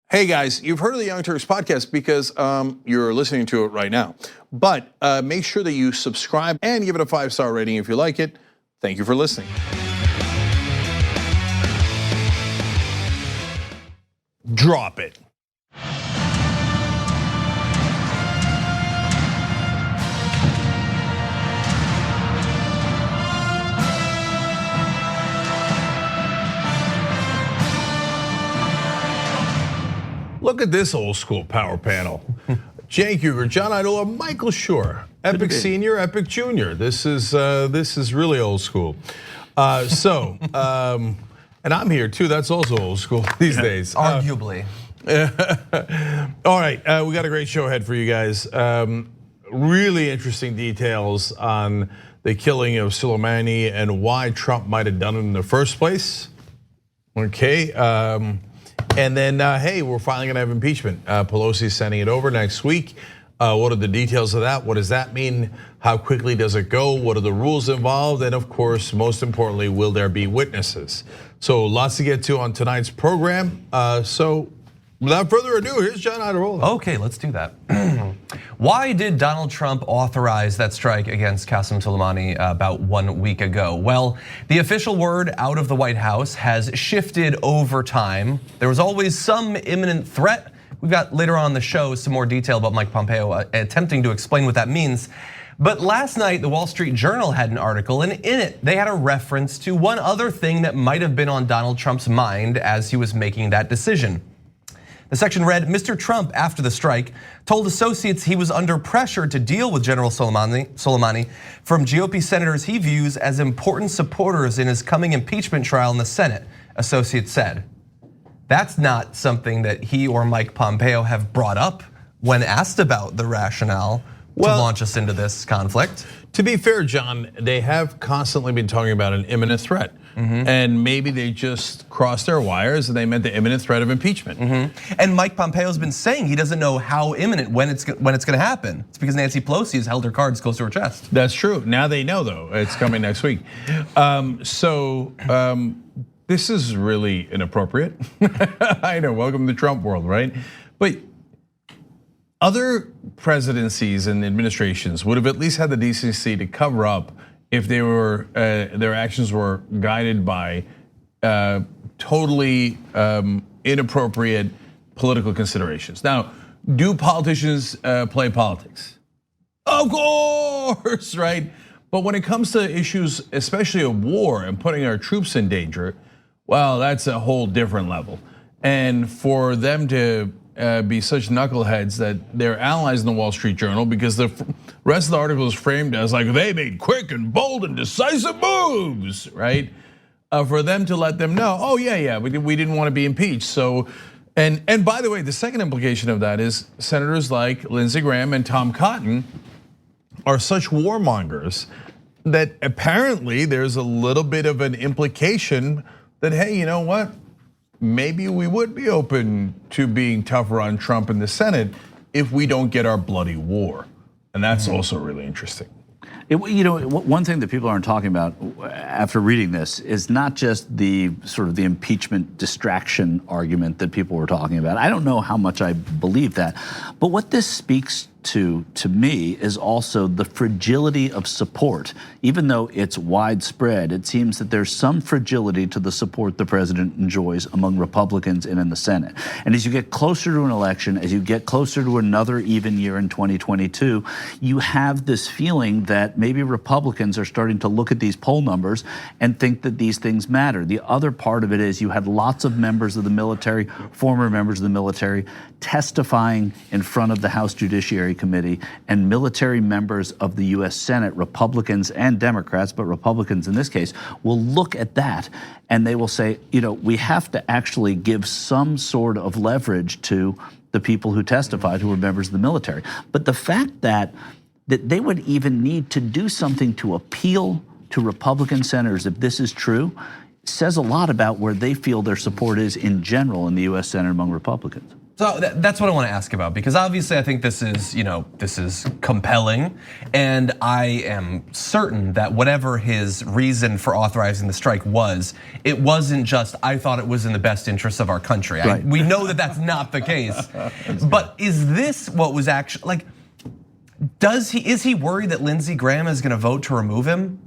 Hey guys, you've heard of the Young Turks podcast because you're listening to it right now. But make sure that you subscribe and give it a 5-star rating if you like it. Thank you for listening. Drop it. Look at this old school power panel. Cenk Uygur, John Iadarola, Michael Shure, Epic Senior, Epic Junior. This is really old school. And I'm here too. That's also old school these days. Arguably. All right, we got a great show ahead for you guys. Really interesting details on the killing of Suleimani and why Trump might have done it in the first place. Okay. And then, hey, we're finally gonna have impeachment. Pelosi's sending it over next week. What are the details of that? What does that mean? How quickly does it go? What are the rules involved? And of course, most importantly, will there be witnesses? So lots to get to on tonight's program. So without further ado, here's John Iadarola. Okay, let's do that. Why did Donald Trump authorize that strike against Qasem Soleimani about 1 week ago? Well, the official word out of the White House has shifted over time. There was always some imminent threat. We've got later on in the show some more detail about Mike Pompeo attempting to explain what that means. But last night, the Wall Street Journal had an article, and in it, they had a reference to one other thing that might have been on Donald Trump's mind as he was making that decision. The section read, Mr. Trump, after the strike, told associates he was under pressure to deal with General Soleimani from GOP senators he views as important supporters in his coming impeachment trial in the Senate, associates said. That's not something that he or Mike Pompeo have brought up when asked about the rationale to launch us into this conflict. To be fair, John, they have constantly been talking about an imminent threat. And maybe they just crossed their wires and they meant the imminent threat of impeachment. And Mike Pompeo's been saying he doesn't know how imminent, when it's gonna happen. It's because Nancy Pelosi has held her cards close to her chest. That's true. Now they know though, it's coming next week. This is really inappropriate. I know, welcome to the Trump world, right? But other presidencies and administrations would have at least had the decency to cover up if they were their actions were guided by totally inappropriate political considerations. Now, do politicians play politics? Of course, right? But when it comes to issues, especially of war and putting our troops in danger, well, that's a whole different level. And for them to be such knuckleheads that they're allies in the Wall Street Journal because the rest of the article is framed as like they made quick and bold and decisive moves, right? For them to let them know, oh yeah, we didn't want to be impeached. So, and by the way, the second implication of that is senators like Lindsey Graham and Tom Cotton are such warmongers that apparently there's a little bit of an implication that, hey, you know what? Maybe we would be open to being tougher on Trump in the Senate if we don't get our bloody war. And that's also really interesting. One thing that people aren't talking about after reading this is not just the sort of the impeachment distraction argument that people were talking about. I don't know how much I believe that, but what this speaks to me is also the fragility of support. Even though it's widespread, it seems that there's some fragility to the support the president enjoys among Republicans and in the Senate. And as you get closer to an election, as you get closer to another even year in 2022, you have this feeling that maybe Republicans are starting to look at these poll numbers and think that these things matter. The other part of it is you had lots of members of the military, former members of the military, testifying in front of the House Judiciary Committee, and military members of the US Senate, Republicans and Democrats, but Republicans in this case, will look at that and they will say, we have to actually give some sort of leverage to the people who testified who were members of the military. But the fact that they would even need to do something to appeal to Republican senators, if this is true, says a lot about where they feel their support is in general in the US Senate among Republicans. So that's what I want to ask about, because obviously I think this is compelling, and I am certain that whatever his reason for authorizing the strike was, it wasn't just I thought it was in the best interest of our country. Right. We know that that's not the case. But is this what was actually like? Is he worried that Lindsey Graham is going to vote to remove him?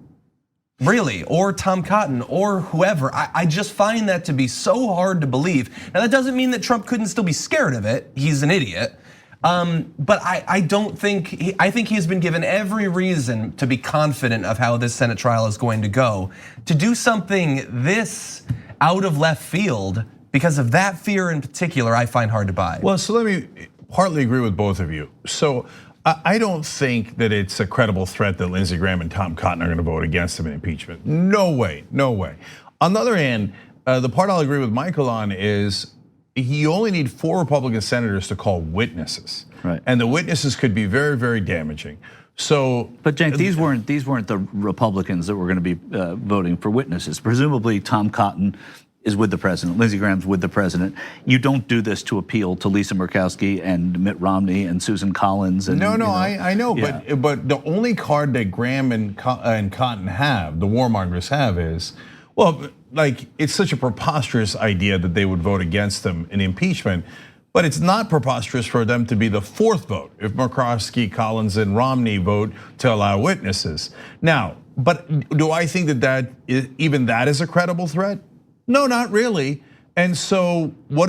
Really, or Tom Cotton, or whoever. I just find that to be so hard to believe. Now that doesn't mean that Trump couldn't still be scared of it. He's an idiot. But I don't think, I think he's been given every reason to be confident of how this Senate trial is going to go. To do something this out of left field, because of that fear in particular, I find hard to buy. Well, so let me partly agree with both of you. So I don't think that it's a credible threat that Lindsey Graham and Tom Cotton are going to vote against him in impeachment. No way, no way. On the other hand, the part I'll agree with Michael on is you only need 4 Republican senators to call witnesses. Right. And the witnesses could be very, very damaging. So, but Cenk, these weren't the Republicans that were going to be voting for witnesses. Presumably, Tom Cotton is with the president. Lindsey Graham's with the president. You don't do this to appeal to Lisa Murkowski and Mitt Romney and Susan Collins. And, I know, yeah. but the only card that Graham and Cotton have, the warmongers have, is, well, like it's such a preposterous idea that they would vote against them in impeachment. But it's not preposterous for them to be the 4th vote if Murkowski, Collins, and Romney vote to allow witnesses. Now, but do I think that even that is a credible threat? No, not really. And so what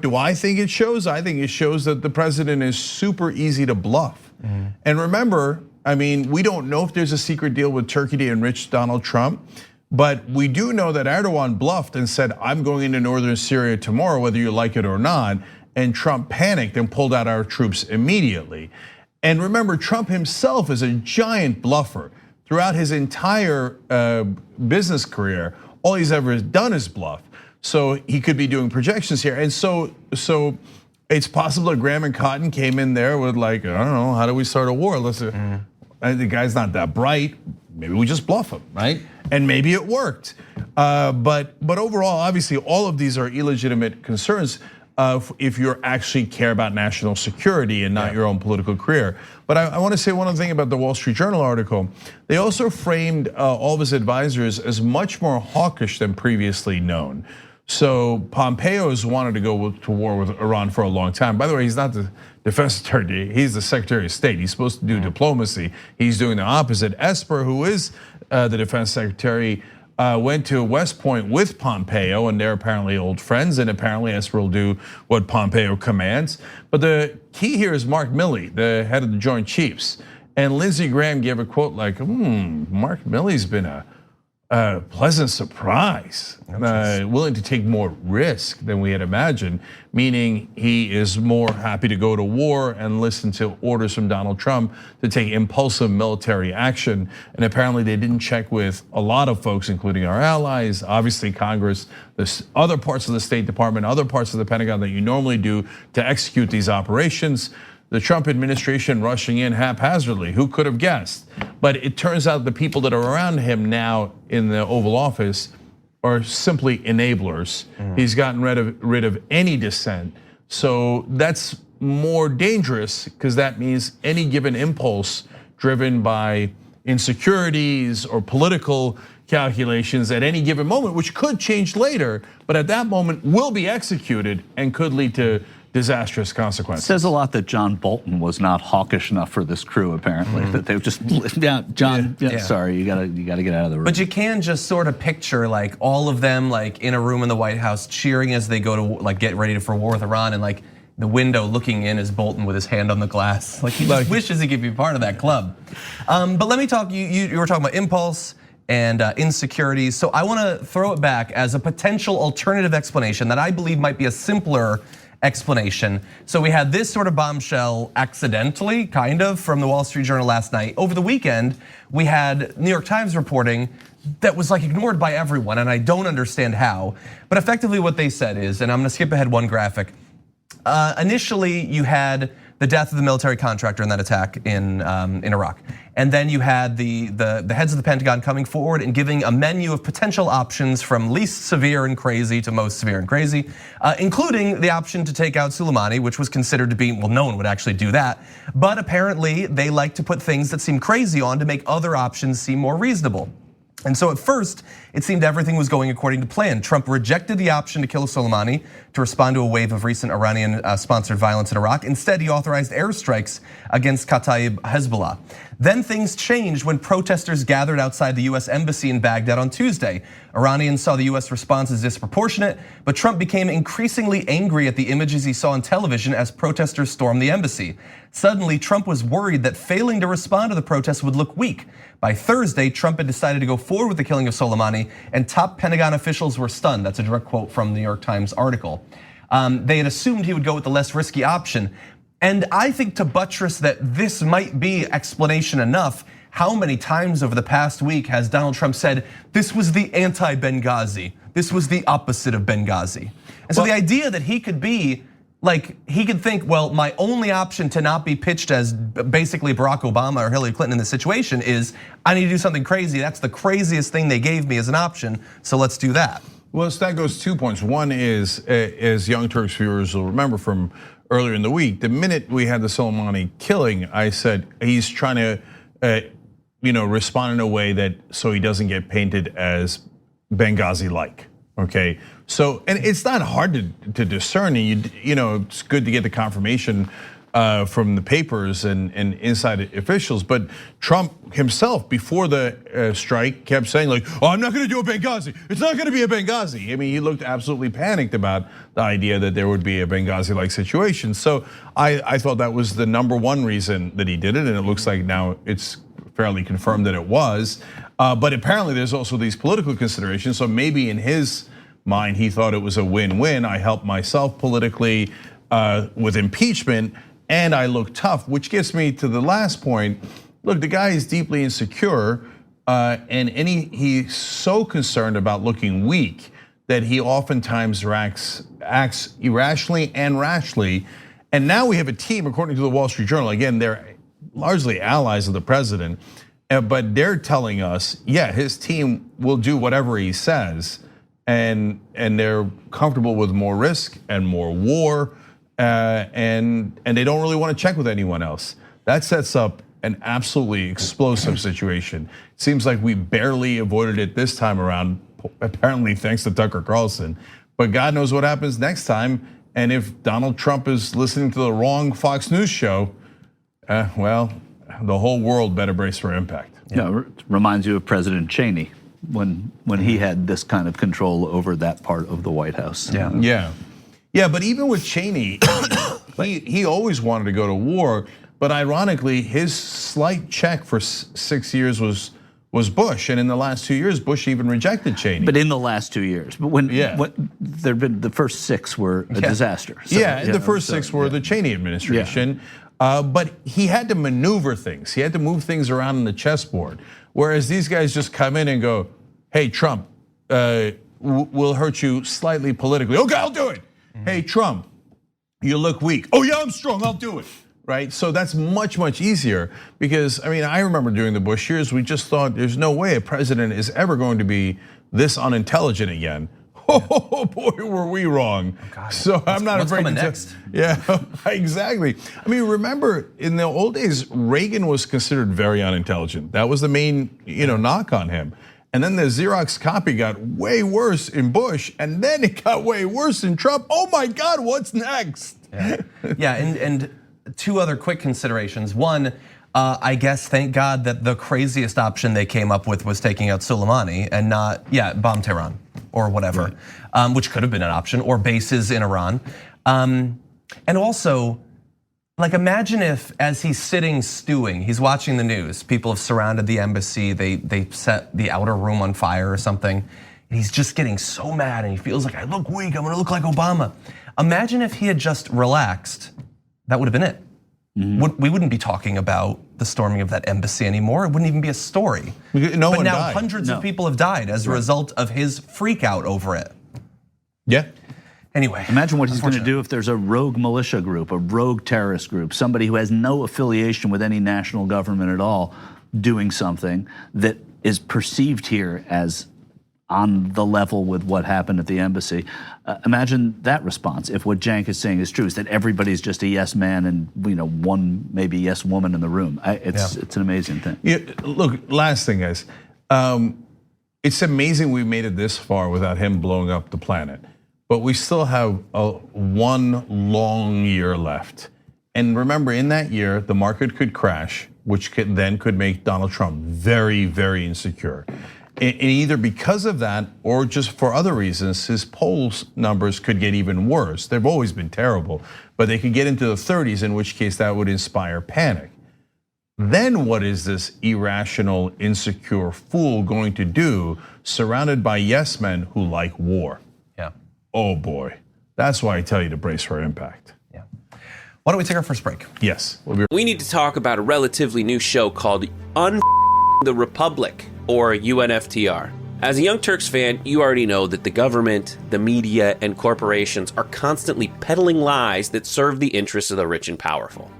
do I think it shows? I think it shows that the president is super easy to bluff. And remember, I mean, we don't know if there's a secret deal with Turkey to enrich Donald Trump, but we do know that Erdogan bluffed and said, I'm going into northern Syria tomorrow, whether you like it or not. And Trump panicked and pulled out our troops immediately. And remember, Trump himself is a giant bluffer. Throughout his entire business career, all he's ever done is bluff. So he could be doing projections here. And so it's possible that Graham and Cotton came in there with like, I don't know, how do we start a war? The guy's not that bright. Maybe we just bluff him, right? And maybe it worked. But overall, obviously, all of these are illegitimate concerns if you actually care about national security and not your own political career. But I want to say one other thing about the Wall Street Journal article. They also framed all of his advisors as much more hawkish than previously known. So Pompeo has wanted to go to war with Iran for a long time. By the way, he's not the defense secretary, he's the Secretary of State. He's supposed to do diplomacy. He's doing the opposite. Esper, who is the defense secretary, went to West Point with Pompeo, and they're apparently old friends, and apparently Esper will do what Pompeo commands. But the key here is Mark Milley, the head of the Joint Chiefs. And Lindsey Graham gave a quote like, Mark Milley's been a pleasant surprise, willing to take more risk than we had imagined, meaning he is more happy to go to war and listen to orders from Donald Trump to take impulsive military action. And apparently they didn't check with a lot of folks, including our allies, obviously Congress, there's other parts of the State Department, other parts of the Pentagon that you normally do to execute these operations. The Trump administration rushing in haphazardly, who could have guessed? But it turns out the people that are around him now in the Oval Office are simply enablers. He's gotten rid of any dissent. So that's more dangerous because that means any given impulse driven by insecurities or political calculations at any given moment, which could change later, but at that moment will be executed and could lead to disastrous consequences. It says a lot that John Bolton was not hawkish enough for this crew, apparently. That they just, John, sorry, you gotta get out of the room. But you can just sort of picture like all of them like in a room in the White House cheering as they go to like get ready for war with Iran, and like the window looking in is Bolton with his hand on the glass. Like he just wishes he could be part of that club. But let me talk, you were talking about impulse and insecurities. So I wanna throw it back as a potential alternative explanation that I believe might be a simpler explanation. So we had this sort of bombshell accidentally, kind of, from the Wall Street Journal last night. Over the weekend, we had New York Times reporting that was like ignored by everyone, and I don't understand how. But effectively what they said is, and I'm gonna skip ahead one graphic. Initially, you had the death of the military contractor in that attack in Iraq. And then you had the heads of the Pentagon coming forward and giving a menu of potential options from least severe and crazy to most severe and crazy, including the option to take out Suleimani, which was considered to be, well, no one would actually do that. But apparently they like to put things that seem crazy on to make other options seem more reasonable. And so at first, it seemed everything was going according to plan. Trump rejected the option to kill Soleimani to respond to a wave of recent Iranian-sponsored violence in Iraq. Instead, he authorized airstrikes against Kataib Hezbollah. Then things changed when protesters gathered outside the US embassy in Baghdad on Tuesday. Iranians saw the US response as disproportionate, but Trump became increasingly angry at the images he saw on television as protesters stormed the embassy. Suddenly, Trump was worried that failing to respond to the protests would look weak. By Thursday, Trump had decided to go forward with the killing of Soleimani, and top Pentagon officials were stunned. That's a direct quote from the New York Times article. They had assumed he would go with the less risky option. And I think to buttress that this might be explanation enough, how many times over the past week has Donald Trump said, this was the anti-Benghazi, this was the opposite of Benghazi? And so the idea that he could be, like, he could think, well, my only option to not be pitched as basically Barack Obama or Hillary Clinton in this situation is I need to do something crazy. That's the craziest thing they gave me as an option, so let's do that. Well, so that goes 2 points. One is, as Young Turks viewers will remember from earlier in the week, the minute we had the Soleimani killing, I said he's trying to respond in a way that so he doesn't get painted as Benghazi-like. Okay, so and it's not hard to discern, and it's good to get the confirmation from the papers and inside officials. But Trump himself, before the strike, kept saying like, "Oh, I'm not going to do a Benghazi. It's not going to be a Benghazi." I mean, he looked absolutely panicked about the idea that there would be a Benghazi-like situation. So I thought that was the number one reason that he did it, and it looks like now it's fairly confirmed that it was. But apparently, there's also these political considerations. So maybe in his mind, he thought it was a win-win. I helped myself politically with impeachment, and I look tough, which gets me to the last point. Look, the guy is deeply insecure, and he's so concerned about looking weak that he oftentimes acts irrationally and rashly. And now we have a team, according to the Wall Street Journal, again, they're largely allies of the president, but they're telling us, yeah, his team will do whatever he says, and they're comfortable with more risk and more war, and they don't really want to check with anyone else. That sets up an absolutely explosive situation. It seems like we barely avoided it this time around, apparently thanks to Tucker Carlson. But God knows what happens next time. And if Donald Trump is listening to the wrong Fox News show, well, the whole world better brace for impact. Yeah, it reminds you of President Cheney when he had this kind of control over that part of the White House. Yeah. But even with Cheney, he always wanted to go to war. But ironically, his slight check for 6 years was Bush, and in the last 2 years, Bush even rejected Cheney. But in the last 2 years, but when there've been the first 6 were a disaster. So, the first 6 were the Cheney administration. But he had to maneuver things. He had to move things around on the chessboard. Whereas these guys just come in and go, "Hey, Trump, we'll hurt you slightly politically." Okay, I'll do it. Hey, Trump, you look weak. Oh yeah, I'm strong. I'll do it. Right? So that's much easier because, I mean, I remember during the Bush years, we just thought there's no way a president is ever going to be this unintelligent again. Oh boy, were we wrong. So I'm not afraid to next. Yeah, exactly. I mean, remember in the old days, Reagan was considered very unintelligent. That was the main, knock on him. And then the Xerox copy got way worse in Bush, and then it got way worse in Trump. Oh my God, what's next? Yeah, and 2 other quick considerations. One, I guess thank God that the craziest option they came up with was taking out Soleimani and not, bomb Tehran or whatever, which could have been an option, or bases in Iran. And also, like, imagine if as he's sitting stewing, he's watching the news, people have surrounded the embassy, they set the outer room on fire or something, and he's just getting so mad and he feels like, I look weak, I'm gonna look like Obama. Imagine if he had just relaxed, that would have been it. We wouldn't be talking about the storming of that embassy anymore. It wouldn't even be a story. But now died. Hundreds of people have died as a result of his freak out over it. Yeah. Anyway, imagine what he's going to do if there's a rogue militia group, a rogue terrorist group, somebody who has no affiliation with any national government at all, doing something that is perceived here as on the level with what happened at the embassy. Imagine that response if what Cenk is saying is true, is that everybody's just a yes man and one maybe yes woman in the room. It's an amazing thing. Yeah, look, last thing, guys. It's amazing we made it this far without him blowing up the planet. But we still have one long year left. And remember, in that year, the market could crash, which could make Donald Trump very, very insecure. And either because of that or just for other reasons, his polls numbers could get even worse. They've always been terrible, but they could get into the 30s, in which case that would inspire panic. Then what is this irrational, insecure fool going to do surrounded by yes men who like war? Yeah. Oh boy, that's why I tell you to brace for impact. Yeah. Why don't we take our first break? Yes. We need to talk about a relatively new show called the Republic, or UNFTR. As a Young Turks fan, you already know that the government, the media, and corporations are constantly peddling lies that serve the interests of the rich and powerful.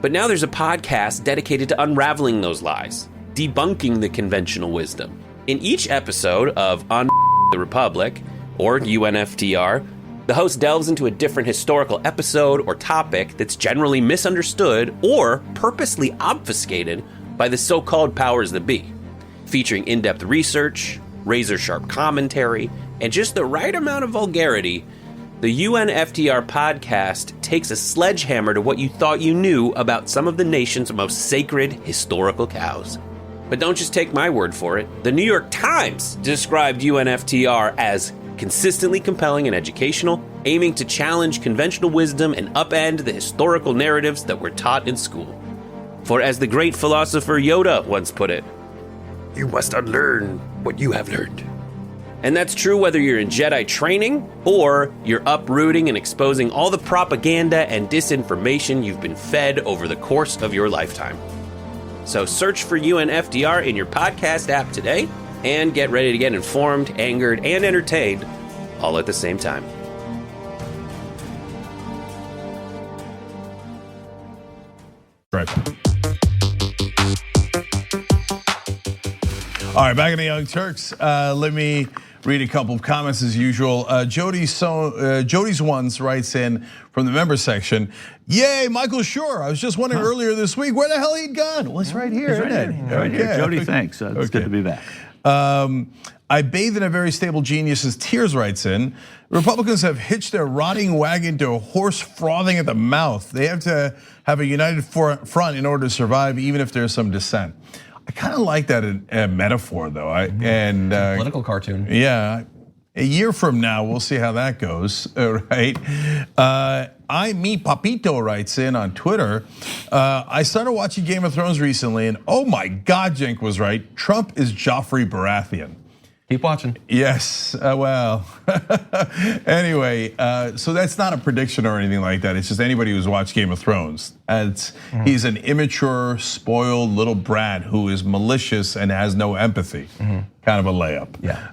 But now there's a podcast dedicated to unraveling those lies, debunking the conventional wisdom. In each episode of the Republic, or UNFTR, the host delves into a different historical episode or topic that's generally misunderstood or purposely obfuscated by the so-called powers that be, featuring in-depth research, razor-sharp commentary, and just the right amount of vulgarity. The UNFTR podcast takes a sledgehammer to what you thought you knew about some of the nation's most sacred historical cows. But don't just take my word for it. The New York Times described UNFTR as consistently compelling and educational, aiming to challenge conventional wisdom and upend the historical narratives that were taught in school. For as the great philosopher Yoda once put it, you must unlearn what you have learned. And that's true whether you're in Jedi training or you're uprooting and exposing all the propaganda and disinformation you've been fed over the course of your lifetime. So search for UNFDR in your podcast app today and get ready to get informed, angered, and entertained all at the same time. Right. All right, back in the Young Turks. Let me read a couple of comments as usual. Jody's Ones writes in from the member section. Yay, Michael Shure. I was just wondering earlier this week where the hell he'd gone. Well, it's right here, isn't it? Right here. Jody, thanks. It's good to be back. I bathe in a very stable genius's tears writes in. Republicans have hitched their rotting wagon to a horse frothing at the mouth. They have to have a united front in order to survive, even if there's some dissent. I kind of like that metaphor, though. Political cartoon. Yeah, a year from now, we'll see how that goes, right? Me Papito writes in on Twitter. I started watching Game of Thrones recently, and oh my God, Cenk was right. Trump is Joffrey Baratheon. Keep watching. Yes, well, anyway, so that's not a prediction or anything like that. It's just anybody who's watched Game of Thrones. He's an immature, spoiled little brat who is malicious and has no empathy. Kind of a layup. Yeah.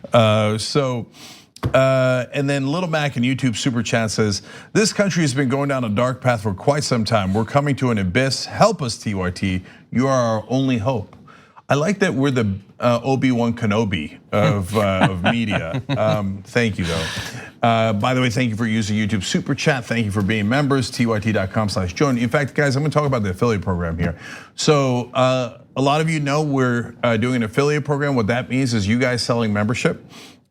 And then Little Mac in YouTube Super Chat says, this country has been going down a dark path for quite some time. We're coming to an abyss. Help us, TYT. You are our only hope. I like that we're the Obi-Wan Kenobi of media. Thank you, though. By the way, thank you for using YouTube Super Chat. Thank you for being members, tyt.com/join. In fact, guys, I'm gonna talk about the affiliate program here. So a lot of you know we're doing an affiliate program. What that means is you guys selling membership.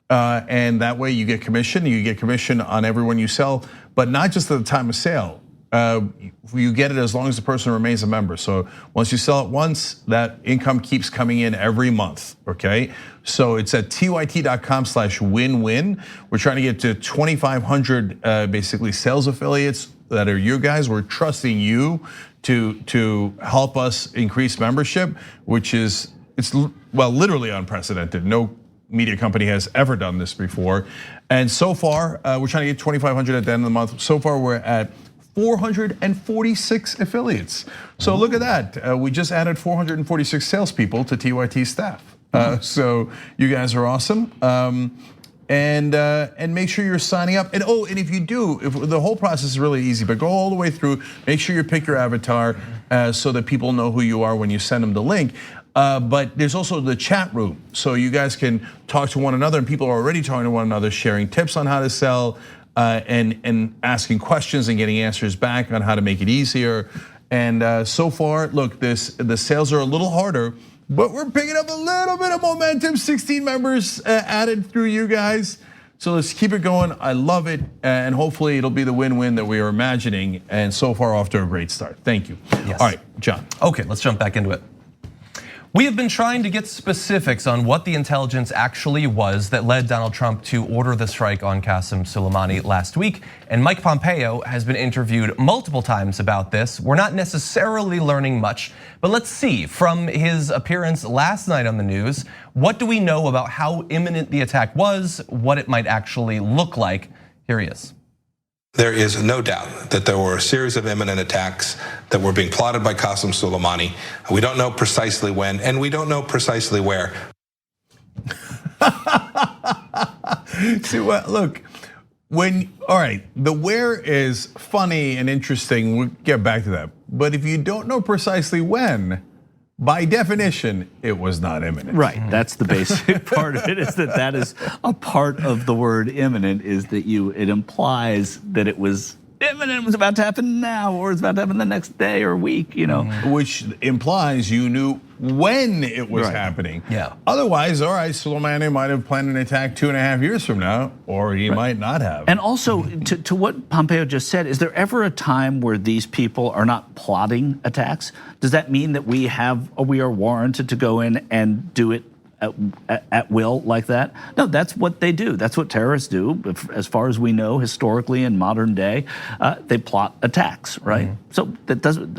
And that way you get commission. You get commission on everyone you sell, but not just at the time of sale. You get it as long as the person remains a member. So once you sell it once, that income keeps coming in every month, okay? So it's at tyt.com/win-win. We're trying to get to 2,500 basically sales affiliates that are you guys. We're trusting you to help us increase membership, which is, literally unprecedented. No media company has ever done this before. And so far, we're trying to get 2,500 at the end of the month. So far, we're at 446 affiliates. So look at that. We just added 446 salespeople to TYT staff. So you guys are awesome. and make sure you're signing up. And and if you do, if the whole process is really easy, but go all the way through. Make sure you pick your avatar so that people know who you are when you send them the link. But there's also the chat room, so you guys can talk to one another, and people are already talking to one another, sharing tips on how to sell, and asking questions and getting answers back on how to make it easier. And so far, look, the sales are a little harder, but we're picking up a little bit of momentum. 16 members added through you guys. So let's keep it going. I love it, and hopefully it'll be the win-win that we are imagining. And so far, off to a great start. Thank you. Yes. All right, John. Okay, let's jump back into it. We have been trying to get specifics on what the intelligence actually was that led Donald Trump to order the strike on Qasem Soleimani last week, and Mike Pompeo has been interviewed multiple times about this. We're not necessarily learning much, but let's see, from his appearance last night on the news, what do we know about how imminent the attack was, what it might actually look like? Here he is. There is no doubt that there were a series of imminent attacks that were being plotted by Qasem Soleimani. We don't know precisely when, and we don't know precisely where. See what? Look, all right, the where is funny and interesting. We'll get back to that. But if you don't know precisely when, by definition, it was not imminent. Right, that's the basic part of it, is that is a part of the word imminent, is that it implies that it was imminent, it was about to happen now, or it's about to happen the next day or week, Which implies you knew when it was happening. Yeah. Otherwise, all right, Soleimani might have planned an attack 2.5 years from now, or he might not have. And also, to what Pompeo just said, is there ever a time where these people are not plotting attacks? Does that mean that we are warranted to go in and do it at will like that? No, that's what they do. That's what terrorists do. As far as we know, historically in modern day, they plot attacks, right? So that doesn't.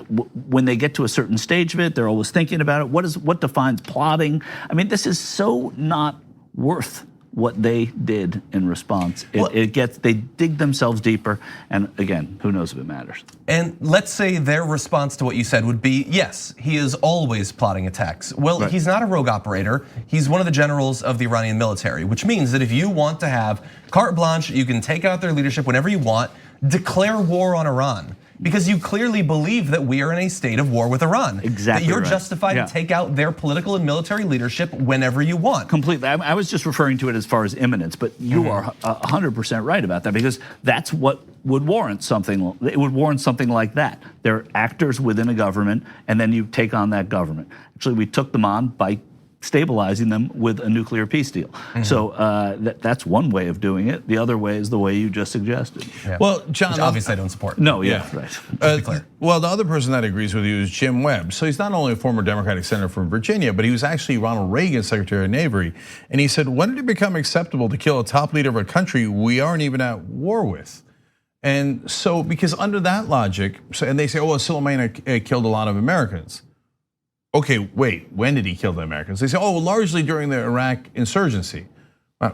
When they get to a certain stage of it, they're always thinking about it. What defines plotting? I mean, this is so not worth what they did in response. They dig themselves deeper, and again, who knows if it matters. And let's say their response to what you said would be, yes, he is always plotting attacks. Well, he's not a rogue operator. He's one of the generals of the Iranian military, which means that if you want to have carte blanche, you can take out their leadership whenever you want, declare war on Iran. Because you clearly believe that we are in a state of war with Iran. Exactly. That you're justified to take out their political and military leadership whenever you want. Completely. I was just referring to it as far as imminence, but you are 100% right about that, because that's what would warrant something. It would warrant something like that. They're actors within a government, and then you take on that government. Actually, we took them on by stabilizing them with a nuclear peace deal. So that's one way of doing it. The other way is the way you just suggested. Yeah. Well, John, which obviously I don't support. No, right. Well, the other person that agrees with you is Jim Webb. So he's not only a former Democratic senator from Virginia, but he was actually Ronald Reagan's Secretary of Navy. And he said, when did it become acceptable to kill a top leader of a country we aren't even at war with? And so, because under that logic, and they say, oh, well, Soleimani killed a lot of Americans. Okay, wait, when did he kill the Americans? They say, oh, largely during the Iraq insurgency.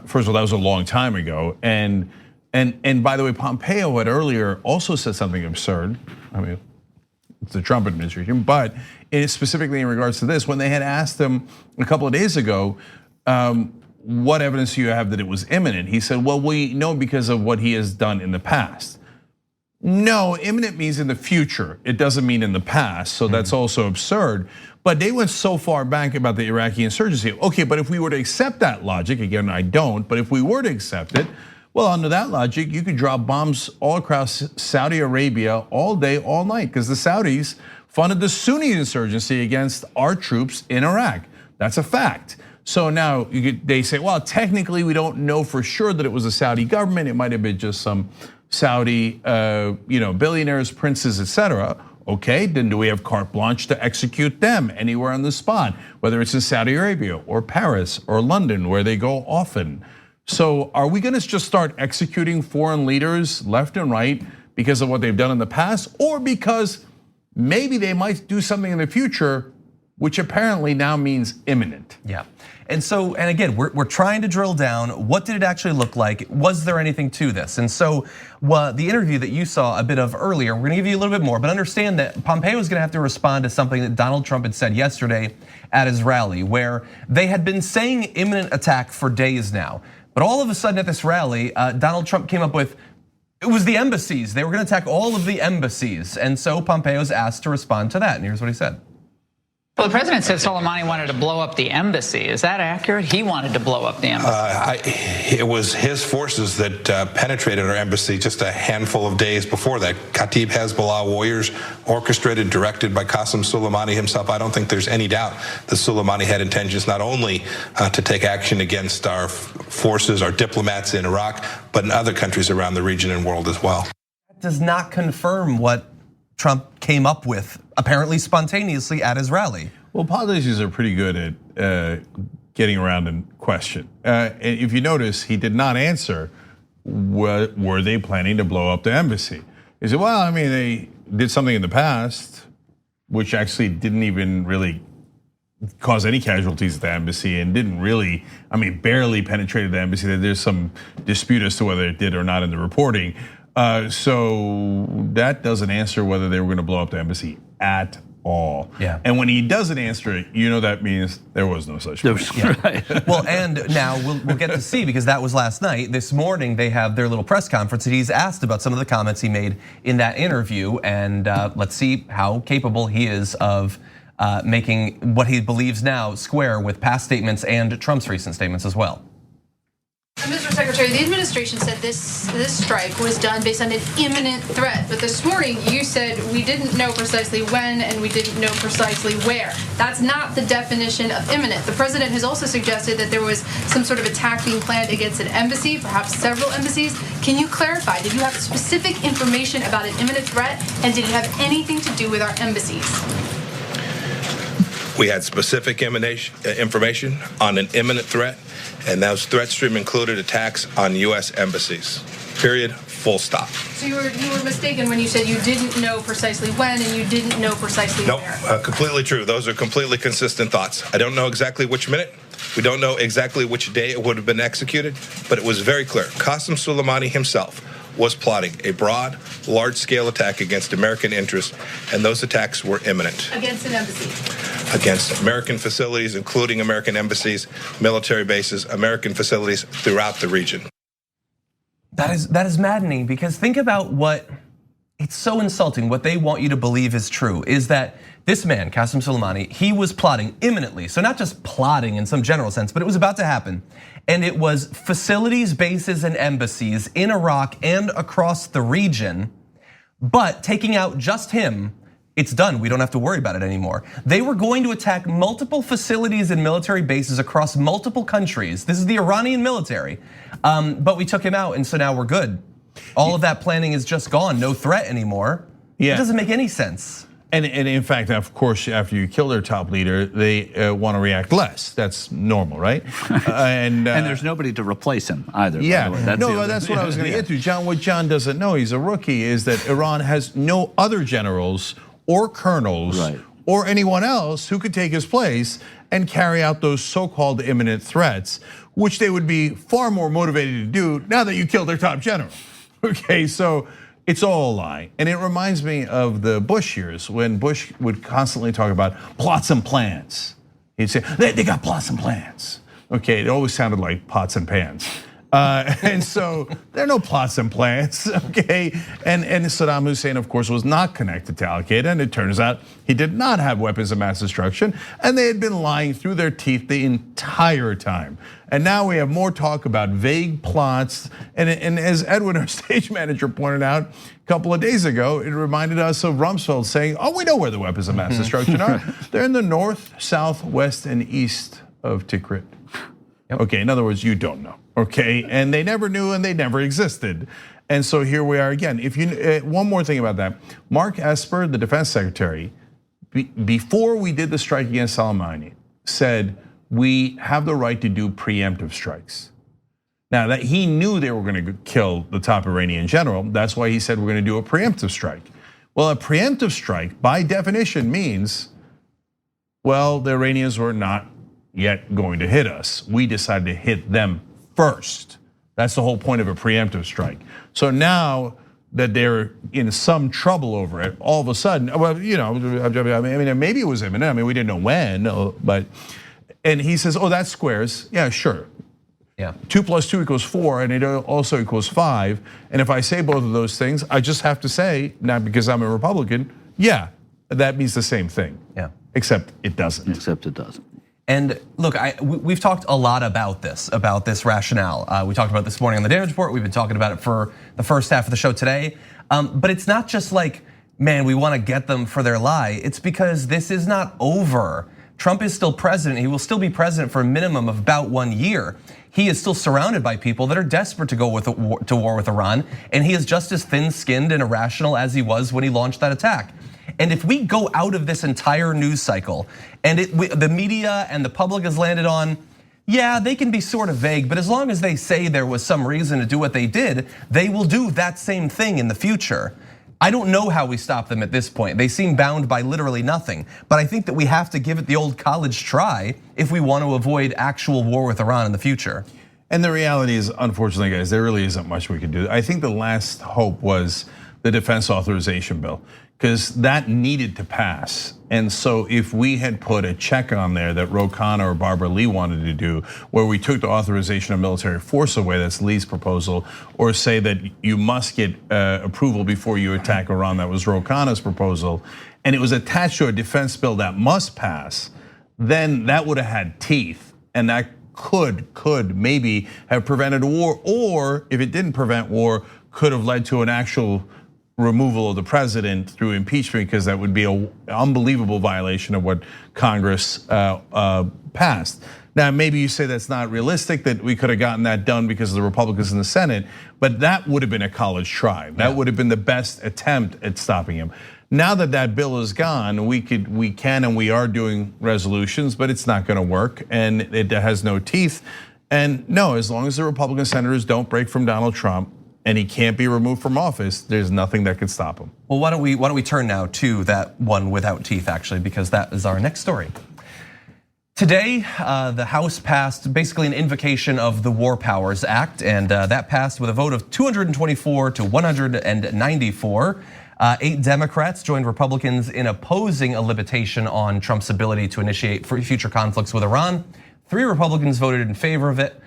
First of all, that was a long time ago. And by the way, Pompeo had earlier also said something absurd. I mean, it's the Trump administration, but specifically in regards to this, when they had asked him a couple of days ago, what evidence do you have that it was imminent? He said, well, we know because of what he has done in the past. No, imminent means in the future. It doesn't mean in the past, so that's also absurd. But they went so far back about the Iraqi insurgency. Okay, but if we were to accept that logic, again, I don't, but if we were to accept it, well, under that logic, you could drop bombs all across Saudi Arabia all day, all night, because the Saudis funded the Sunni insurgency against our troops in Iraq. That's a fact. So now they say, well, technically we don't know for sure that it was the Saudi government. It might have been just some Saudi, billionaires, princes, etc. Okay, then do we have carte blanche to execute them anywhere on the spot, whether it's in Saudi Arabia or Paris or London, where they go often? So are we gonna just start executing foreign leaders left and right because of what they've done in the past, or because maybe they might do something in the future, which apparently now means imminent? Yeah. And so, and again, we're trying to drill down, what did it actually look like? Was there anything to this? And so, the interview that you saw a bit of earlier, we're gonna give you a little bit more, but understand that Pompeo is gonna have to respond to something that Donald Trump had said yesterday at his rally, where they had been saying imminent attack for days now. But all of a sudden at this rally, Donald Trump came up with, it was the embassies. They were gonna attack all of the embassies. And so Pompeo's asked to respond to that, and here's what he said. Well, the president said Soleimani wanted to blow up the embassy. Is that accurate? He wanted to blow up the embassy. It was his forces that penetrated our embassy just a handful of days before that. Kataib Hezbollah warriors, orchestrated, directed by Qasem Soleimani himself. I don't think there's any doubt that Soleimani had intentions not only to take action against our forces, our diplomats in Iraq, but in other countries around the region and world as well. That does not confirm what Trump came up with, apparently spontaneously at his rally. Well, politicians are pretty good at getting around and question. If you notice, he did not answer, were they planning to blow up the embassy? He said, well, I mean, they did something in the past, which actually didn't even really cause any casualties at the embassy and didn't really, I mean, barely penetrated the embassy. There's some dispute as to whether it did or not in the reporting. So that doesn't answer whether they were going to blow up the embassy at all. Yeah. And when he doesn't answer it, you know that means there was no such thing. Yeah. Right. Well, and now we'll get to see, because that was last night. This morning they have their little press conference, and he's asked about some of the comments he made in that interview. And let's see how capable he is of making what he believes now square with past statements and Trump's recent statements as well. Mr. Secretary, the administration said this strike was done based on an imminent threat, but this morning you said we didn't know precisely when and we didn't know precisely where. That's not the definition of imminent. The president has also suggested that there was some sort of attack being planned against an embassy, perhaps several embassies. Can you clarify, did you have specific information about an imminent threat, and did it have anything to do with our embassies? We had specific information on an imminent threat, and those threat stream included attacks on US embassies. Period, full stop. So you were mistaken when you said you didn't know precisely when and you didn't know precisely where. No, completely true. Those are completely consistent thoughts. I don't know exactly which minute. We don't know exactly which day it would have been executed, but it was very clear. Qasem Soleimani himself was plotting a broad, large-scale attack against American interests, and those attacks were imminent. Against an embassy? Against American facilities, including American embassies, military bases, American facilities throughout the region. That is maddening, because think about what, it's so insulting. What they want you to believe is true is that this man, Qasem Soleimani, he was plotting imminently. So not just plotting in some general sense, but it was about to happen. And it was facilities, bases, and embassies in Iraq and across the region. But taking out just him, it's done. We don't have to worry about it anymore. They were going to attack multiple facilities and military bases across multiple countries. This is the Iranian military, but we took him out, and so now we're good. All of that planning is just gone. No threat anymore. Yeah. It doesn't make any sense. And in fact, of course, after you kill their top leader, they want to react less. That's normal, right? And there's nobody to replace him either. Yeah, that's what I was going to get to. John, what John doesn't know, he's a rookie, is that Iran has no other generals or colonels or anyone else who could take his place and carry out those so-called imminent threats, which they would be far more motivated to do now that you killed their top general. Okay, so it's all a lie. And it reminds me of the Bush years, when Bush would constantly talk about plots and plans. He'd say, they got plots and plans. Okay, it always sounded like pots and pans. And so there are no plots and plans, okay? And Saddam Hussein, of course, was not connected to Al-Qaeda, and it turns out he did not have weapons of mass destruction, and they had been lying through their teeth the entire time. And now we have more talk about vague plots, and as Edwin, our stage manager, pointed out a couple of days ago, it reminded us of Rumsfeld saying, oh, we know where the weapons of mass destruction are. They're in the north, south, west, and east of Tikrit. Okay, in other words, you don't know, okay? And they never knew and they never existed. And so here we are again. If you, one more thing about that. Mark Esper, the defense secretary, before we did the strike against Soleimani, said we have the right to do preemptive strikes. Now that he knew they were gonna kill the top Iranian general, that's why he said we're gonna do a preemptive strike. Well, a preemptive strike by definition means, well, the Iranians were not yet going to hit us. We decided to hit them first. That's the whole point of a preemptive strike. So now that they're in some trouble over it, all of a sudden, well, you know, I mean, maybe it was imminent. I mean, we didn't know when, but, and he says, oh, that squares. Yeah, sure. Yeah. 2 + 2 = 4, and it also equals 5. And if I say both of those things, I just have to say, not because I'm a Republican, yeah, that means the same thing. Yeah. Except it doesn't. Except it doesn't. And look, we've talked a lot about this rationale. We talked about it this morning on the Damage Report. We've been talking about it for the first half of the show today. But it's not just like, man, we want to get them for their lie. It's because this is not over. Trump is still president. He will still be president for a minimum of about 1 year. He is still surrounded by people that are desperate to go to war with Iran, and he is just as thin-skinned and irrational as he was when he launched that attack. And if we go out of this entire news cycle, and the media and the public has landed on, yeah, they can be sort of vague, but as long as they say there was some reason to do what they did, they will do that same thing in the future. I don't know how we stop them at this point. They seem bound by literally nothing. But I think that we have to give it the old college try if we want to avoid actual war with Iran in the future. And the reality is, unfortunately, guys, there really isn't much we can do. I think the last hope was the defense authorization bill, because that needed to pass. And so if we had put a check on there that Ro Khanna or Barbara Lee wanted to do, where we took the authorization of military force away, that's Lee's proposal, or say that you must get approval before you attack Iran, that was Ro Khanna's proposal, and it was attached to a defense bill that must pass, then that would have had teeth, and that could maybe have prevented a war, or if it didn't prevent war, could have led to an actual removal of the president through impeachment, because that would be an unbelievable violation of what Congress passed. Now, maybe you say that's not realistic, that we could have gotten that done because of the Republicans in the Senate, but that would have been a college try. That would have been the best attempt at stopping him. Now that that bill is gone, we can and we are doing resolutions, but it's not gonna work, and it has no teeth. And no, as long as the Republican senators don't break from Donald Trump, and he can't be removed from office, there's nothing that could stop him. Well, why don't we turn now to that one without teeth, actually, because that is our next story. Today, the House passed basically an invocation of the War Powers Act, and that passed with a vote of 224 to 194. 8 Democrats joined Republicans in opposing a limitation on Trump's ability to initiate future conflicts with Iran. 3 Republicans voted in favor of it.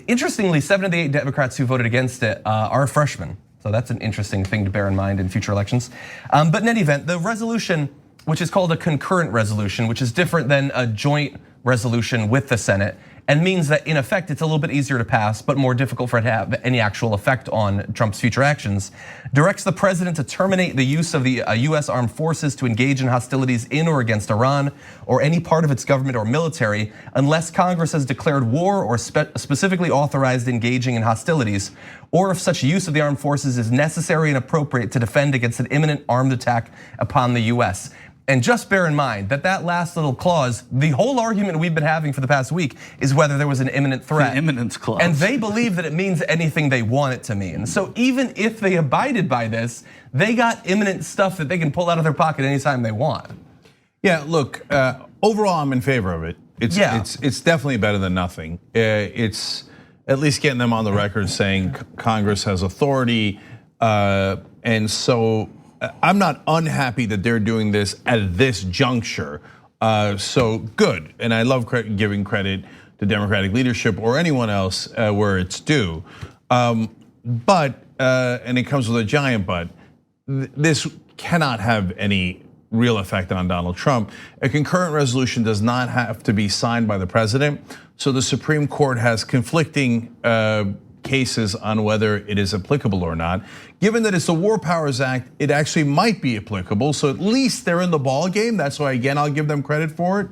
Interestingly, 7 of the 8 Democrats who voted against it are freshmen. So that's an interesting thing to bear in mind in future elections. But in any event, the resolution, which is called a concurrent resolution, which is different than a joint resolution with the Senate, and means that in effect it's a little bit easier to pass, but more difficult for it to have any actual effect on Trump's future actions, directs the president to terminate the use of the US armed forces to engage in hostilities in or against Iran or any part of its government or military unless Congress has declared war or specifically authorized engaging in hostilities, or if such use of the armed forces is necessary and appropriate to defend against an imminent armed attack upon the US. And just bear in mind that last little clause, the whole argument we've been having for the past week is whether there was an imminent threat. The imminence clause. And they believe that it means anything they want it to mean. So even if they abided by this, they got imminent stuff that they can pull out of their pocket anytime they want. Yeah, look, overall I'm in favor of it. It's definitely better than nothing. It's at least getting them on the record saying Congress has authority, and so I'm not unhappy that they're doing this at this juncture. So good, and I love giving credit to Democratic leadership or anyone else where it's due. But, and it comes with a giant but, this cannot have any real effect on Donald Trump. A concurrent resolution does not have to be signed by the president. So the Supreme Court has conflicting cases on whether it is applicable or not. Given that it's the War Powers Act, it actually might be applicable. So at least they're in the ball game. That's why, again, I'll give them credit for it.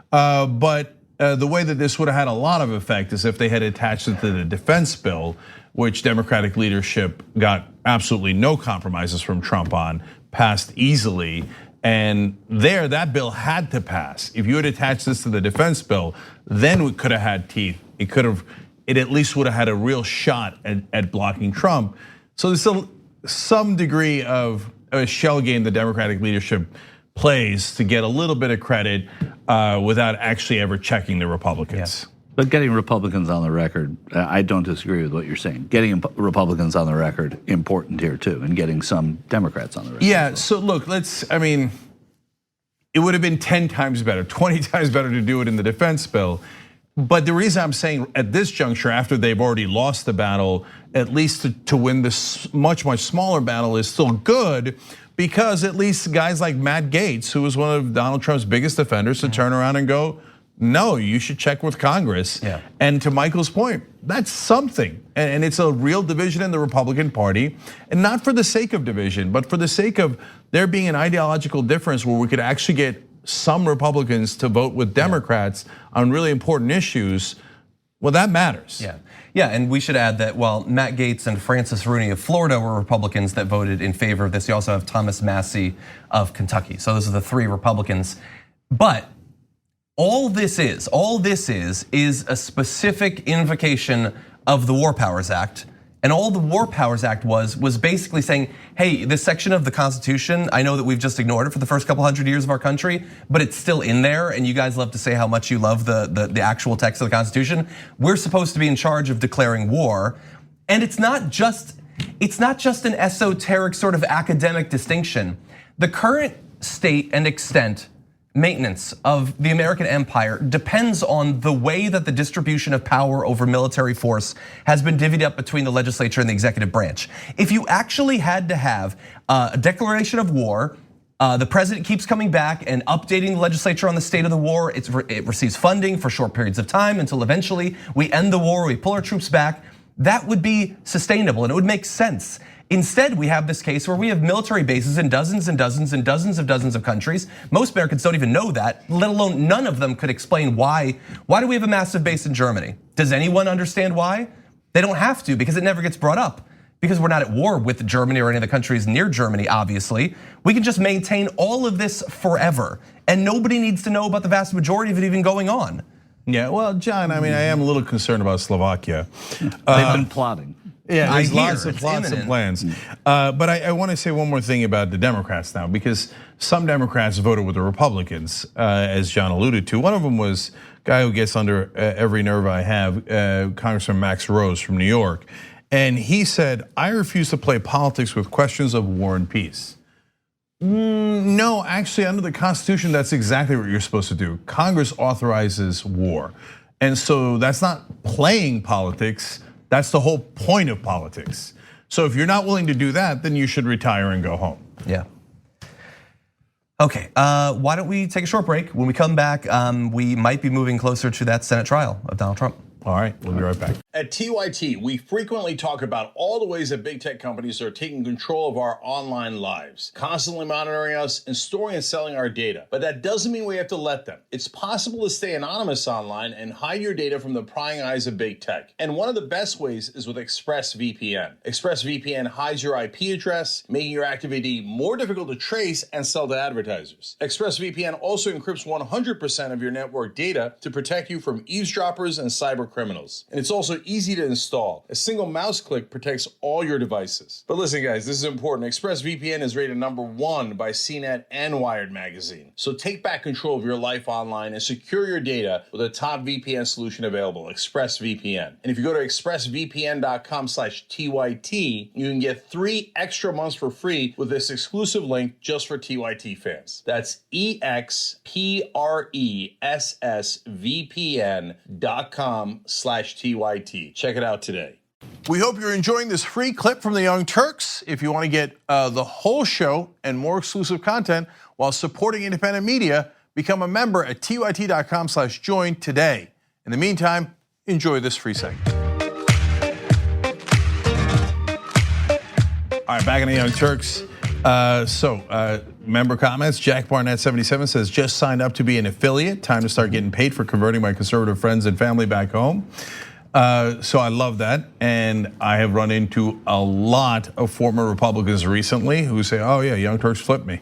But the way that this would have had a lot of effect is if they had attached it to the defense bill, which Democratic leadership got absolutely no compromises from Trump on, passed easily. And there, that bill had to pass. If you had attached this to the defense bill, then we could have had teeth. It at least would have had a real shot at blocking Trump. So there's still some degree of a shell game the Democratic leadership plays to get a little bit of credit without actually ever checking the Republicans. Yeah. But getting Republicans on the record, I don't disagree with what you're saying. Getting Republicans on the record, important here too, and getting some Democrats on the record. Yeah, so look, it would have been 10 times better, 20 times better to do it in the defense bill. But the reason I'm saying at this juncture, after they've already lost the battle, at least to win this much smaller battle is still good, because at least guys like Matt Gaetz, who was one of Donald Trump's biggest defenders, to turn around and go, no, you should check with Congress. Yeah. And to Michael's point, that's something. And it's a real division in the Republican Party, and not for the sake of division, but for the sake of there being an ideological difference where we could actually get some Republicans to vote with Democrats on really important issues. Well, that matters. Yeah, and we should add that while Matt Gaetz and Francis Rooney of Florida were Republicans that voted in favor of this, you also have Thomas Massie of Kentucky. So those are the 3 Republicans. But all this is a specific invocation of the War Powers Act. And all the War Powers Act was basically saying, hey, this section of the Constitution, I know that we've just ignored it for the first couple hundred years of our country, but it's still in there, and you guys love to say how much you love the actual text of the Constitution. We're supposed to be in charge of declaring war, and it's not just an esoteric sort of academic distinction. The current state and extent maintenance of the American empire depends on the way that the distribution of power over military force has been divvied up between the legislature and the executive branch. If you actually had to have a declaration of war, the president keeps coming back and updating the legislature on the state of the war. It receives funding for short periods of time until eventually we end the war, we pull our troops back. That would be sustainable and it would make sense. Instead, we have this case where we have military bases in dozens and dozens and dozens of countries. Most Americans don't even know that, let alone none of them could explain why. Why do we have a massive base in Germany? Does anyone understand why? They don't have to, because it never gets brought up. Because we're not at war with Germany or any of the countries near Germany, obviously. We can just maintain all of this forever. And nobody needs to know about the vast majority of it even going on. Yeah, well, John, I mean, I am a little concerned about Slovakia. They've been plotting. Yeah, there's lots of imminent. plans. But I want to say one more thing about the Democrats now, because some Democrats voted with the Republicans, as John alluded to. One of them was a guy who gets under every nerve I have, Congressman Max Rose from New York. And he said, I refuse to play politics with questions of war and peace. No, actually, under the Constitution, that's exactly what you're supposed to do. Congress authorizes war. And so that's not playing politics. That's the whole point of politics. So if you're not willing to do that, then you should retire and go home. Yeah. Okay, why don't we take a short break? When we come back, we might be moving closer to that Senate trial of Donald Trump. All right, we'll be right back. At TYT, we frequently talk about all the ways that big tech companies are taking control of our online lives, constantly monitoring us and storing and selling our data. But that doesn't mean we have to let them. It's possible to stay anonymous online and hide your data from the prying eyes of big tech. And one of the best ways is with ExpressVPN. ExpressVPN hides your IP address, making your activity more difficult to trace and sell to advertisers. ExpressVPN also encrypts 100% of your network data to protect you from eavesdroppers and cyber criminals. And it's also easy to install. A single mouse click protects all your devices. But listen, guys, this is important. ExpressVPN is rated #1 by CNET and Wired magazine. So take back control of your life online and secure your data with a top VPN solution available, ExpressVPN. And if you go to expressvpn.com/TYT, you can get 3 extra months for free with this exclusive link just for TYT fans. That's expressvpn.com/TYT. Check it out today. We hope you're enjoying this free clip from the Young Turks. If you want to get the whole show and more exclusive content while supporting independent media, become a member at tyt.com/join today. In the meantime, enjoy this free segment. All right, back in the Young Turks. Member comments. Jack Barnett 77 says, just signed up to be an affiliate. Time to start getting paid for converting my conservative friends and family back home. So I love that. And I have run into a lot of former Republicans recently who say, oh yeah, Young Turks flipped me.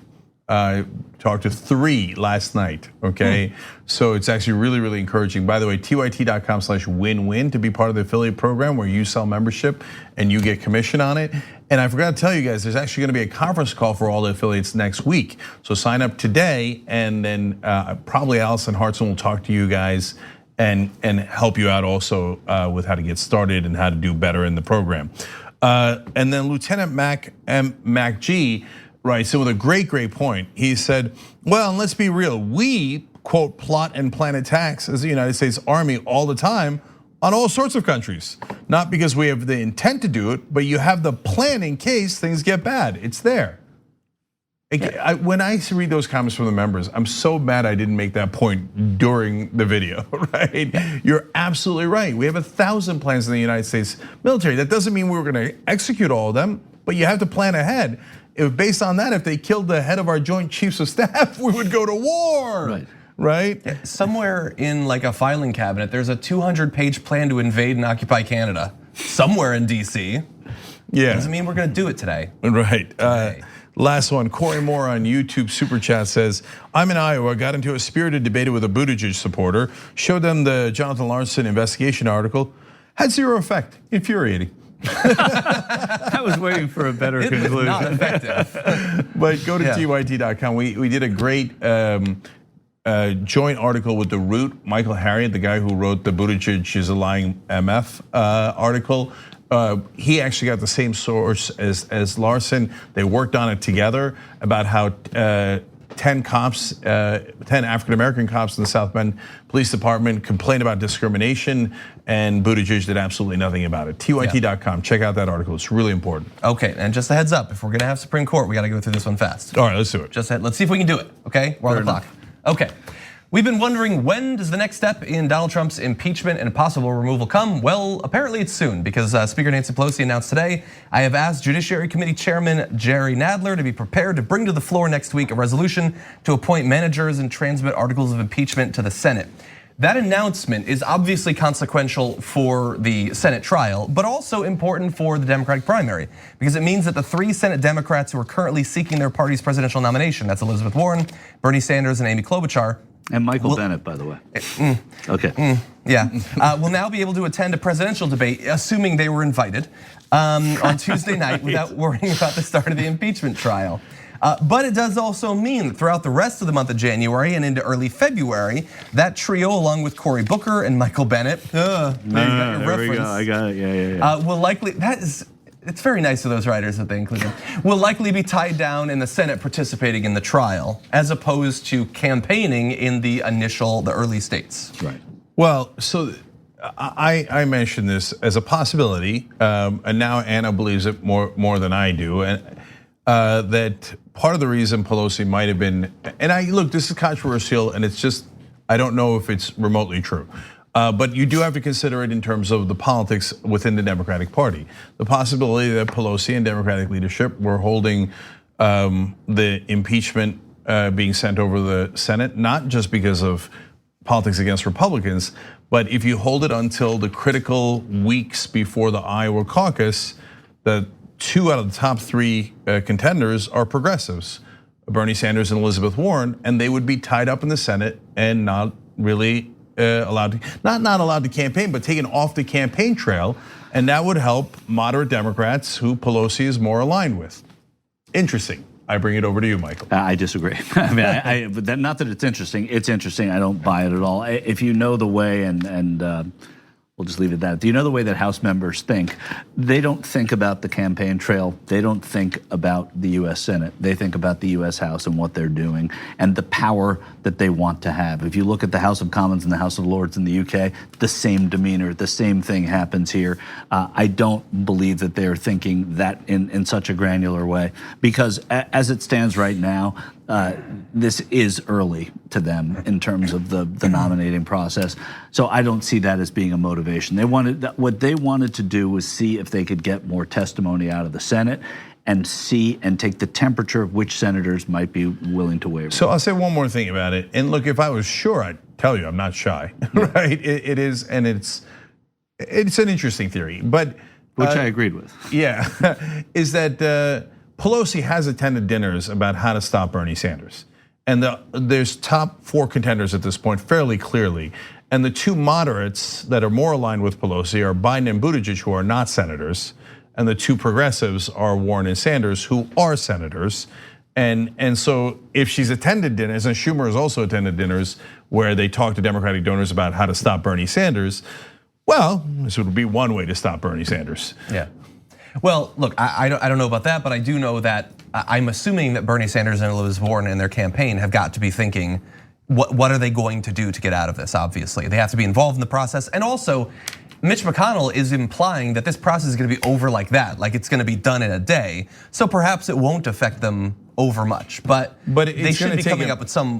I talked to 3 last night, okay? So it's actually really, really encouraging. By the way, tyt.com/win-win to be part of the affiliate program where you sell membership and you get commission on it. And I forgot to tell you guys, there's actually gonna be a conference call for all the affiliates next week. So sign up today, and then probably Allison Hartson will talk to you guys and help you out also with how to get started and how to do better in the program. And then Lieutenant Mac G writes in with a great point. He said, well, and let's be real, we quote, plot and plan attacks as the United States Army all the time on all sorts of countries. Not because we have the intent to do it, but you have the plan in case things get bad. It's there. When I read those comments from the members, I'm so mad I didn't make that point during the video, right? You're absolutely right. We have 1,000 plans in the United States military. That doesn't mean we're gonna execute all of them, but you have to plan ahead. If based on that, if they killed the head of our Joint Chiefs of Staff, we would go to war. Right? Somewhere in like a filing cabinet, there's a 200-page plan to invade and occupy Canada. Somewhere in DC. Yeah. Doesn't mean we're gonna do it today. Right. Last one, Corey Moore on YouTube Super Chat says, I'm in Iowa, got into a spirited debate with a Buttigieg supporter, showed them the Jonathan Larson investigation article, had zero effect, infuriating. I was waiting for a better conclusion. Not effective. But go to TYT.com. We did a great joint article with The Root, Michael Harriot, the guy who wrote the Buttigieg is a lying MF article. He actually got the same source as Larson. They worked on it together about how 10 cops, 10 African-American cops in the South Bend Police Department complained about discrimination, and Buttigieg did absolutely nothing about it. TYT.com, check out that article, it's really important. Okay, and just a heads up, if we're gonna have Supreme Court, we gotta go through this one fast. All right, let's do it. Let's see if we can do it, okay? We're on the clock. Okay. We've been wondering, when does the next step in Donald Trump's impeachment and possible removal come? Well, apparently it's soon, because Speaker Nancy Pelosi announced today, I have asked Judiciary Committee Chairman Jerry Nadler to be prepared to bring to the floor next week a resolution to appoint managers and transmit articles of impeachment to the Senate. That announcement is obviously consequential for the Senate trial, but also important for the Democratic primary, because it means that the 3 Senate Democrats who are currently seeking their party's presidential nomination, that's Elizabeth Warren, Bernie Sanders, and Amy Klobuchar, and Michael Bennett, by the way. Will now be able to attend a presidential debate, assuming they were invited, on Tuesday night without worrying about the start of the impeachment trial. But it does also mean that throughout the rest of the month of January and into early February, that trio, along with Cory Booker and Michael Bennett, there we go. I got it. Yeah. Will likely, it's very nice of those writers that they included, will likely be tied down in the Senate participating in the trial, as opposed to campaigning in the early states. Right. Well, so I mentioned this as a possibility, and now Anna believes it more than I do, and that part of the reason Pelosi might have been, and look, this is controversial, and it's just, I don't know if it's remotely true. But you do have to consider it in terms of the politics within the Democratic Party. The possibility that Pelosi and Democratic leadership were holding the impeachment being sent over the Senate, not just because of politics against Republicans, but if you hold it until the critical weeks before the Iowa caucus, the 2 out of the top 3 contenders are progressives, Bernie Sanders and Elizabeth Warren, and they would be tied up in the Senate and not really allowed to, not allowed to campaign, but taken off the campaign trail, and that would help moderate Democrats who Pelosi is more aligned with. Interesting. I bring it over to you, Michael. I disagree. I mean, but not that it's interesting. It's interesting. I don't buy it at all. If you know the way, and we'll just leave it at that. Do you know the way that House members think? They don't think about the campaign trail. They don't think about the US Senate. They think about the US House and what they're doing and the power that they want to have. If you look at the House of Commons and the House of Lords in the UK, the same demeanor, the same thing happens here. I don't believe that they're thinking that in such a granular way, because as it stands right now, this is early to them in terms of the nominating process. So I don't see that as being a motivation. What they wanted to do was see if they could get more testimony out of the Senate and take the temperature of which senators might be willing to waiver. So I'll say one more thing about it. And look, if I was sure, I'd tell you I'm not shy, right? It is, and it's an interesting theory, but which I agreed with. Yeah, is that Pelosi has attended dinners about how to stop Bernie Sanders. And there's top 4 contenders at this point fairly clearly. And the 2 moderates that are more aligned with Pelosi are Biden and Buttigieg, who are not senators. And the 2 progressives are Warren and Sanders, who are senators. And so if she's attended dinners, and Schumer has also attended dinners where they talk to Democratic donors about how to stop Bernie Sanders, well, this would be one way to stop Bernie Sanders. Yeah. Well, look, I don't know about that, but I do know that I'm assuming that Bernie Sanders and Elizabeth Warren in their campaign have got to be thinking, what are they going to do to get out of this? Obviously, they have to be involved in the process, and also Mitch McConnell is implying that this process is going to be over like that, like it's going to be done in a day. So perhaps it won't affect them over much, but they should be coming up with some.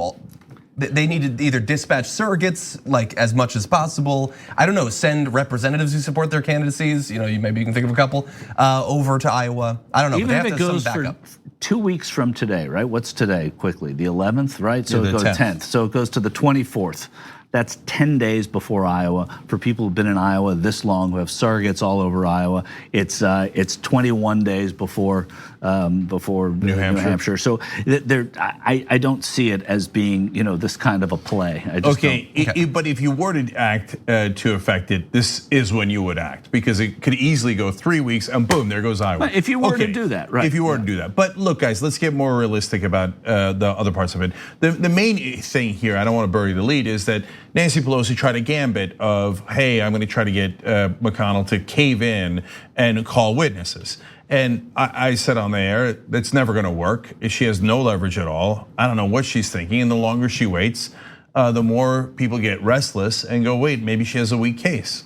They need to either dispatch surrogates like as much as possible. I don't know, send representatives who support their candidacies. Maybe you can think of a couple over to Iowa. I don't know. Even but they if have it to have some goes backup. for 2 weeks from today, right? What's today? Quickly, the 11th, right? So Yeah, it goes 10th. So it goes to the 24th. That's 10 days before Iowa. For people who've been in Iowa this long, who have surrogates all over Iowa, it's 21 days before New Hampshire. So I don't see it as being this kind of a play. I just don't. But if you were to act to affect it, this is when you would act, because it could easily go 3 weeks and boom, there goes Iowa. If you were to do that, right? If you were to do that. But look, guys, let's get more realistic about the other parts of it. The main thing here, I don't want to bury the lead, is that Nancy Pelosi tried a gambit of, hey, I'm going to try to get McConnell to cave in and call witnesses. And I said on the air, that's never going to work. She has no leverage at all. I don't know what she's thinking. And the longer she waits, the more people get restless and go, wait, maybe she has a weak case.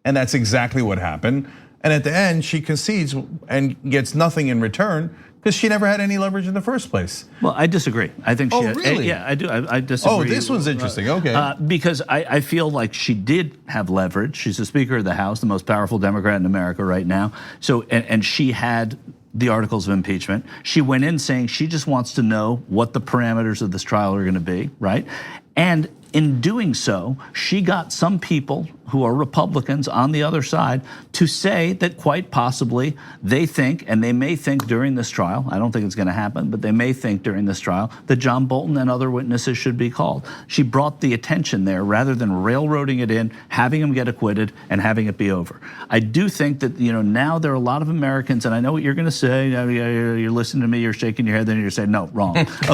And that's exactly what happened. And at the end, she concedes and gets nothing in return, because she never had any leverage in the first place. Well, I disagree. I think she. Really? Yeah, I do. I disagree. Oh, this one's interesting. Okay. Because I feel like she did have leverage. She's the Speaker of the House, the most powerful Democrat in America right now. So, and she had the articles of impeachment. She went in saying she just wants to know what the parameters of this trial are going to be, right? And in doing so, she got some people who are Republicans on the other side to say that quite possibly they think, and they may think during this trial, I don't think it's going to happen, but they may think during this trial that John Bolton and other witnesses should be called. She brought the attention there rather than railroading it in, having him get acquitted, and having it be over. I do think that now there are a lot of Americans, and I know what you're going to say. You're listening to me, you're shaking your head, then you're saying no, wrong. Okay, so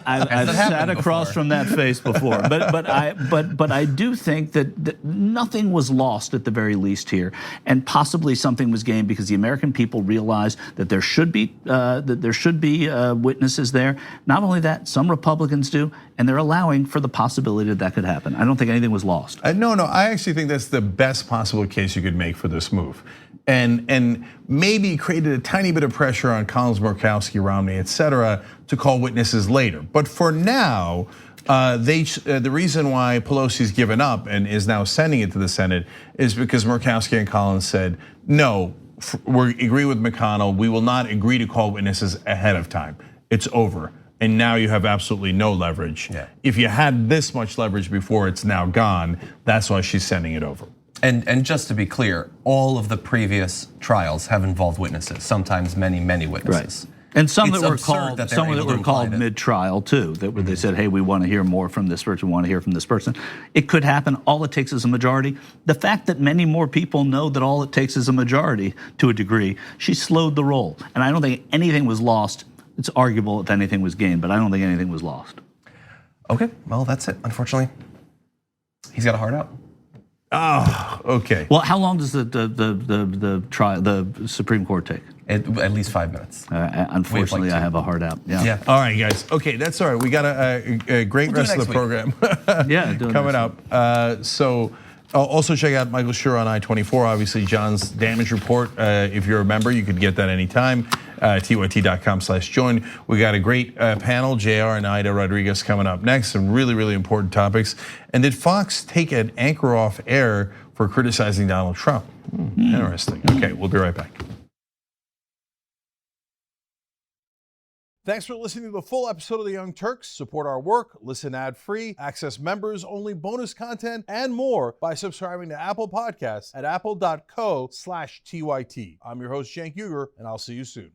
I've sat across from that face before, but I do think that nothing was lost at the very least here, and possibly something was gained because the American people realized that there should be witnesses there. Not only that, some Republicans do, and they're allowing for the possibility that could happen. I don't think anything was lost. No, I actually think that's the best possible case you could make for this move, and maybe created a tiny bit of pressure on Collins, Murkowski, Romney, et cetera, to call witnesses later. But for now, the reason why Pelosi's given up and is now sending it to the Senate is because Murkowski and Collins said, no, we agree with McConnell. We will not agree to call witnesses ahead of time. It's over. And now you have absolutely no leverage. Yeah. If you had this much leverage before, it's now gone. That's why she's sending it over. And just to be clear, all of the previous trials have involved witnesses, sometimes many witnesses. Right. And some It's that were absurd called, that some that were called mid-trial too, that where they said, "Hey, we want to hear more from this person. We want to hear from this person." It could happen. All it takes is a majority. The fact that many more people know that all it takes is a majority, to a degree, she slowed the roll. And I don't think anything was lost. It's arguable if anything was gained, but I don't think anything was lost. Okay, well that's it. Unfortunately, he's got a heart out. Oh, okay. Well, how long does the trial, the Supreme Court take? At least 5 minutes. Unfortunately, I have a heart out. Yeah. All right, guys. Okay, that's all right. We got a great rest of the program. Coming up. So also check out Michael Shure on I-24. Obviously, John's damage report. If you're a member, you could get that anytime. TYT.com/join. We got a great panel. JR and Ida Rodriguez coming up next. Some really important topics. And did Fox take an anchor off air for criticizing Donald Trump? Interesting. Okay, we'll be right back. Thanks for listening to the full episode of the Young Turks. Support our work, listen ad-free, access members-only bonus content, and more by subscribing to Apple Podcasts at apple.co/TYT. I'm your host, Cenk Uygur, and I'll see you soon.